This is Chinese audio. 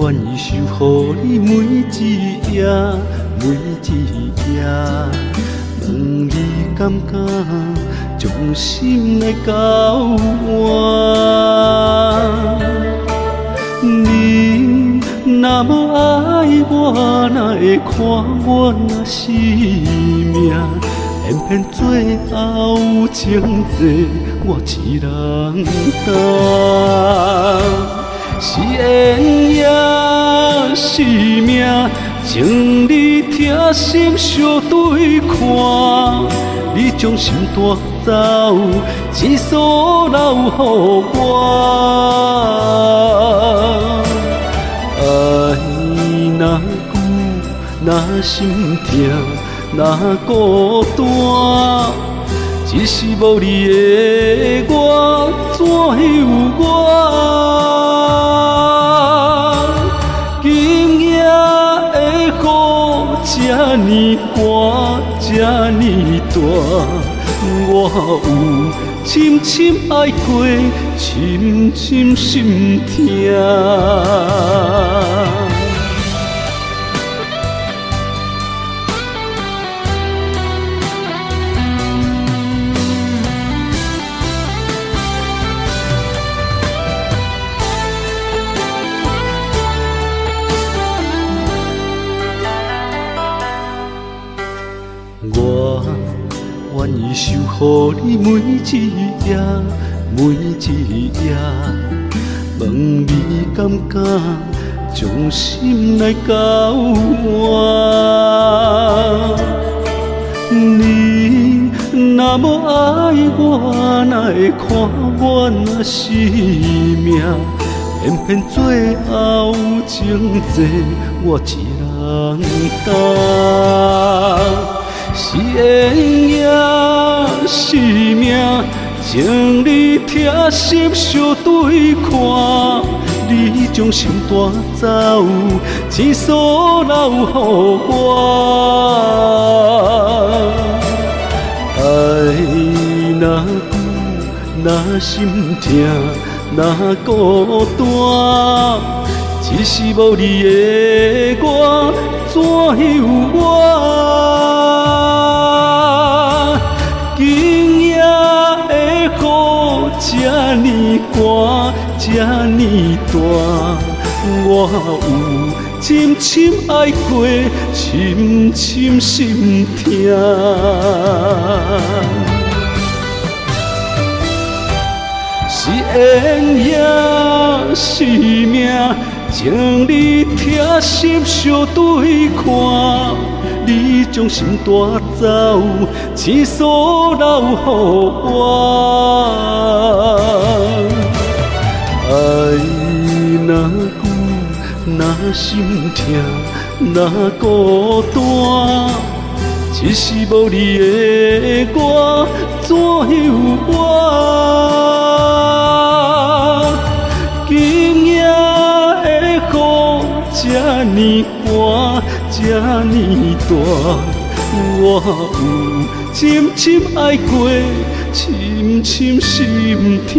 愿意守护你每一夜，每一夜。问你敢敢将心来交换？你若无爱我，哪会看我若是命？偏偏最后情债我一人担。是缘也是命，情你疼心相对看，你将心带走，一束留予我。爱若久，若心痛，若孤单，只是无你的我，怎有我？今夜的雨这呢寒，这呢大，我有深深爱过，深深心痛。我愿意守护你每一夜，每一夜。问你敢敢将心来交换？你若无爱我，哪会看我若是命？偏偏最后情债我一人担。是缘也是命，情你疼心相对看，你将心带走，一束留予我。爱若久，若心痛，若孤单，只是无你的我，怎有我？今夜的雨这呢寒，这呢大，我有深深爱过，深深心痛。是缘也是命，情你疼心相对看，你将心带走，一束留予我。爱若久，若心痛，若孤单，只是无你的我，怎有我？今夜的雨这呢寒，这呢大，我有深深爱过，深深心痛。